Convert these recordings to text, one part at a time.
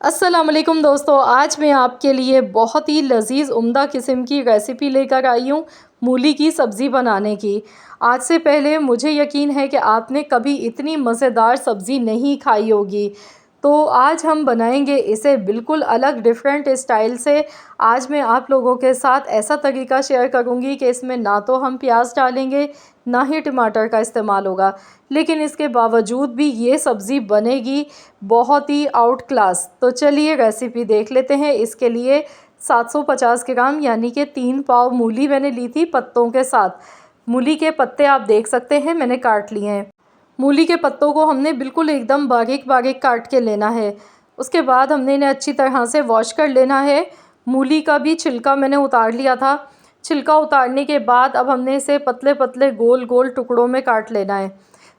अस्सलाम वालेकुम दोस्तों, आज मैं आपके लिए बहुत ही लज़ीज़ उम्दा किस्म की रेसिपी लेकर आई हूँ मूली की सब्ज़ी बनाने की। आज से पहले मुझे यकीन है कि आपने कभी इतनी मज़ेदार सब्ज़ी नहीं खाई होगी। तो आज हम बनाएंगे इसे बिल्कुल अलग डिफरेंट स्टाइल से। आज मैं आप लोगों के साथ ऐसा तरीका शेयर करूँगी कि इसमें ना तो हम प्याज डालेंगे, ना ही टमाटर का इस्तेमाल होगा, लेकिन इसके बावजूद भी ये सब्ज़ी बनेगी बहुत ही आउट क्लास। तो चलिए रेसिपी देख लेते हैं। इसके लिए 750 ग्राम यानी कि 3 पाव मूली मैंने ली थी पत्तों के साथ। मूली के पत्ते आप देख सकते हैं मैंने काट लिए हैं। मूली के पत्तों को हमने बिल्कुल एकदम बारीक बारीक काट के लेना है। उसके बाद हमने इन्हें अच्छी तरह से वॉश कर लेना है। मूली का भी छिलका मैंने उतार लिया था। छिलका उतारने के बाद अब हमने इसे पतले पतले गोल गोल टुकड़ों में काट लेना है।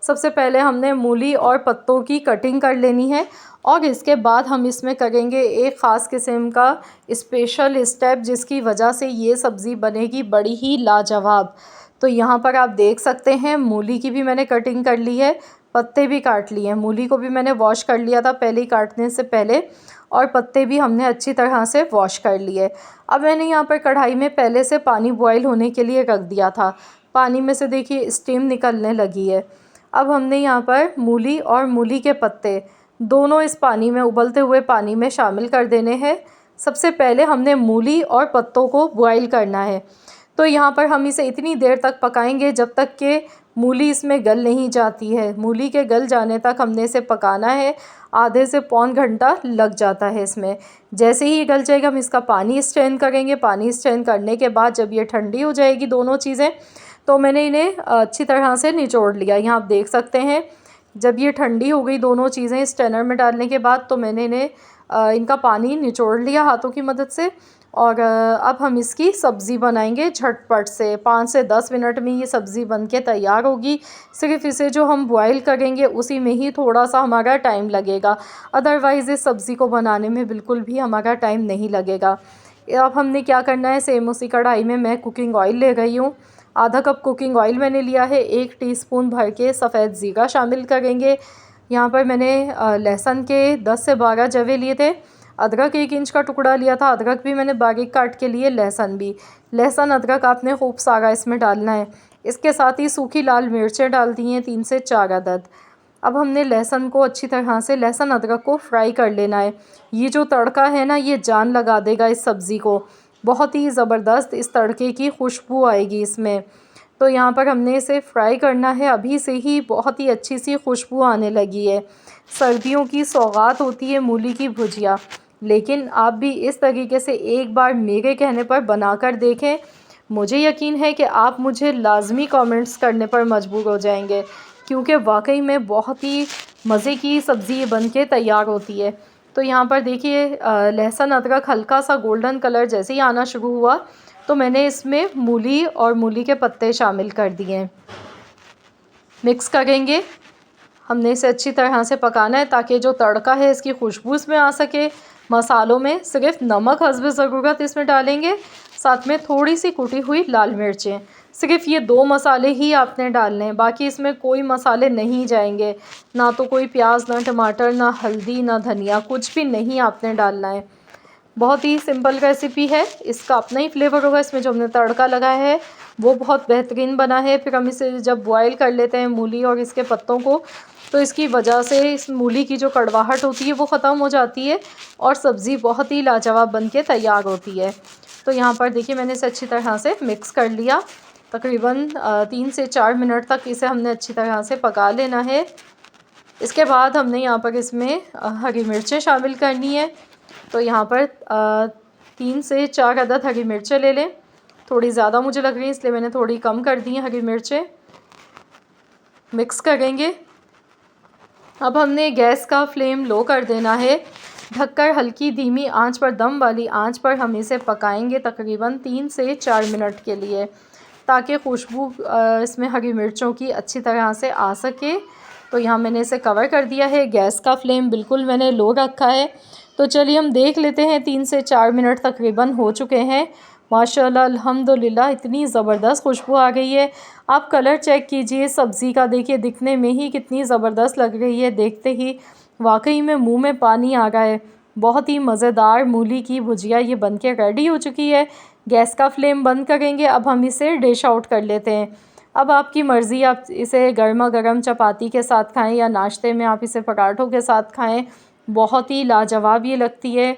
सबसे पहले हमने मूली और पत्तों की कटिंग कर लेनी है और इसके बाद हम इसमें करेंगे एक ख़ास किस्म का स्पेशल स्टेप, जिसकी वजह से ये सब्ज़ी बनेगी बड़ी ही लाजवाब। तो यहाँ पर आप देख सकते हैं मूली की भी मैंने कटिंग कर ली है, पत्ते भी काट लिए हैं। मूली को भी मैंने वॉश कर लिया था पहले ही काटने से पहले, और पत्ते भी हमने अच्छी तरह से वॉश कर लिए। अब मैंने यहाँ पर कढ़ाई में पहले से पानी बॉईल होने के लिए रख दिया था। पानी में से देखिए स्टीम निकलने लगी है। अब हमने यहाँ पर मूली और मूली के पत्ते दोनों इस पानी में, उबलते हुए पानी में शामिल कर देने हैं। सबसे पहले हमने मूली और पत्तों को बॉईल करना है। तो यहाँ पर हम इसे इतनी देर तक पकाएंगे जब तक कि मूली इसमें गल नहीं जाती है। मूली के गल जाने तक हमने इसे पकाना है। आधे से पौन घंटा लग जाता है इसमें। जैसे ही ये गल जाएगा हम इसका पानी स्ट्रेन करेंगे। पानी स्ट्रेन करने के बाद जब ये ठंडी हो जाएगी दोनों चीज़ें, तो मैंने इन्हें अच्छी तरह से निचोड़ लिया। यहाँ आप देख सकते हैं जब ये ठंडी हो गई दोनों चीज़ें स्ट्रेनर में डालने के बाद, तो मैंने इन्हें इनका पानी निचोड़ लिया हाथों की मदद से। और अब हम इसकी सब्ज़ी बनाएंगे झटपट से। 5 से 10 मिनट में ये सब्ज़ी बनके तैयार होगी। सिर्फ इसे जो हम बॉईल करेंगे उसी में ही थोड़ा सा हमारा टाइम लगेगा, अदरवाइज़ इस सब्ज़ी को बनाने में बिल्कुल भी हमारा टाइम नहीं लगेगा। अब हमने क्या करना है, सेम उसी कढ़ाई में मैं कुकिंग ऑयल ले गई हूँ। आधा कप कुकिंग ऑयल मैंने लिया है। 1 टीस्पून भर के सफ़ेद ज़ीरा शामिल करेंगे। यहाँ पर मैंने लहसुन के 10 से 12 जवे लिए थे। अदरक 1 इंच का टुकड़ा लिया था। अदरक भी मैंने बारीक काट के लिए। लहसुन भी, लहसुन अदरक आपने खूब सारा इसमें डालना है। इसके साथ ही सूखी लाल मिर्चें डाल दी हैं 3 से 4 अदद। अब हमने लहसुन को अच्छी तरह से, लहसुन अदरक को फ्राई कर लेना है। ये जो तड़का है ना, ये जान लगा देगा इस सब्ज़ी को। बहुत ही ज़बरदस्त इस तड़के की खुशबू आएगी इसमें। तो यहाँ पर हमने इसे फ्राई करना है। अभी से ही बहुत ही अच्छी सी खुशबू आने लगी है। सर्दियों की सौगात होती है मूली की भुजिया, लेकिन आप भी इस तरीके से एक बार मेरे कहने पर बनाकर देखें। मुझे यकीन है कि आप मुझे लाज़मी कमेंट्स करने पर मजबूर हो जाएंगे, क्योंकि वाकई में बहुत ही मज़े की सब्ज़ी बन के तैयार होती है। तो यहाँ पर देखिए लहसुन अदरक हल्का सा गोल्डन कलर जैसे ही आना शुरू हुआ, तो मैंने इसमें मूली और मूली के पत्ते शामिल कर दिए। मिक्स करेंगे। हमने इसे अच्छी तरह से पकाना है ताकि जो तड़का है इसकी खुशबू इसमें आ सके। मसालों में सिर्फ नमक हस्ब ज़रूरत इसमें डालेंगे, साथ में थोड़ी सी कुटी हुई लाल मिर्चें। सिर्फ ये 2 मसाले ही आपने डालने हैं, बाकी इसमें कोई मसाले नहीं जाएंगे। ना तो कोई प्याज, ना टमाटर, ना हल्दी, ना धनिया, कुछ भी नहीं आपने डालना है। बहुत ही सिंपल रेसिपी है। इसका अपना ही फ्लेवर होगा। इसमें जो हमने तड़का लगाया है वो बहुत बेहतरीन बना है। फिर हम इसे जब बॉईल कर लेते हैं मूली और इसके पत्तों को, तो इसकी वजह से इस मूली की जो कड़वाहट होती है वो ख़त्म हो जाती है और सब्ज़ी बहुत ही लाजवाब बन के तैयार होती है। तो यहाँ पर देखिए मैंने इसे अच्छी तरह से मिक्स कर लिया। तकरीबन 3 से 4 मिनट तक इसे हमने अच्छी तरह से पका लेना है। इसके बाद हमने यहाँ पर इसमें हरी मिर्चें शामिल करनी है। तो यहाँ पर 3 से 4 अदद हरी मिर्चें ले लें। थोड़ी ज़्यादा मुझे लग रही है इसलिए मैंने थोड़ी कम कर दी हैं हरी मिर्चें। मिक्स करेंगे। अब हमने गैस का फ्लेम लो कर देना है। ढककर हल्की धीमी आंच पर, दम वाली आंच पर हम इसे पकाएंगे तकरीबन 3 से 4 मिनट के लिए, ताकि खुशबू इसमें हरी मिर्चों की अच्छी तरह से आ सके। तो यहाँ मैंने इसे कवर कर दिया है। गैस का फ्लेम बिल्कुल मैंने लो रखा है। तो चलिए हम देख लेते हैं। 3 से 4 मिनट तकरीबन हो चुके हैं। माशाल्लाह अल्हम्दुलिल्लाह इतनी ज़बरदस्त खुशबू आ गई है। आप कलर चेक कीजिए सब्ज़ी का, देखिए दिखने में ही कितनी ज़बरदस्त लग रही है। देखते ही वाकई में मुंह में पानी आ रहा है। बहुत ही मज़ेदार मूली की भुजिया ये बन के रेडी हो चुकी है। गैस का फ्लेम बंद करेंगे। अब हम इसे डिश आउट कर लेते हैं। अब आपकी मर्ज़ी, आप इसे गर्मा गर्म चपाती के साथ खाएं या नाश्ते में आप इसे पराठों के साथ खाएं। बहुत ही लाजवाब ये लगती है।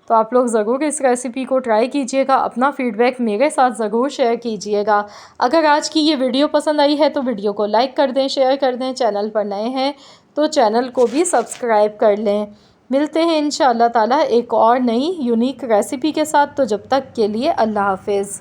तो आप लोग ज़रूर इस रेसिपी को ट्राई कीजिएगा। अपना फ़ीडबैक मेरे साथ ज़रूर शेयर कीजिएगा। अगर आज की ये वीडियो पसंद आई है तो वीडियो को लाइक कर दें, शेयर कर दें। चैनल पर नए हैं तो चैनल को भी सब्सक्राइब कर लें। मिलते हैं इंशाअल्लाह ताला एक और नई यूनिक रेसिपी के साथ। तो जब तक के लिए अल्लाह हाफ़िज़।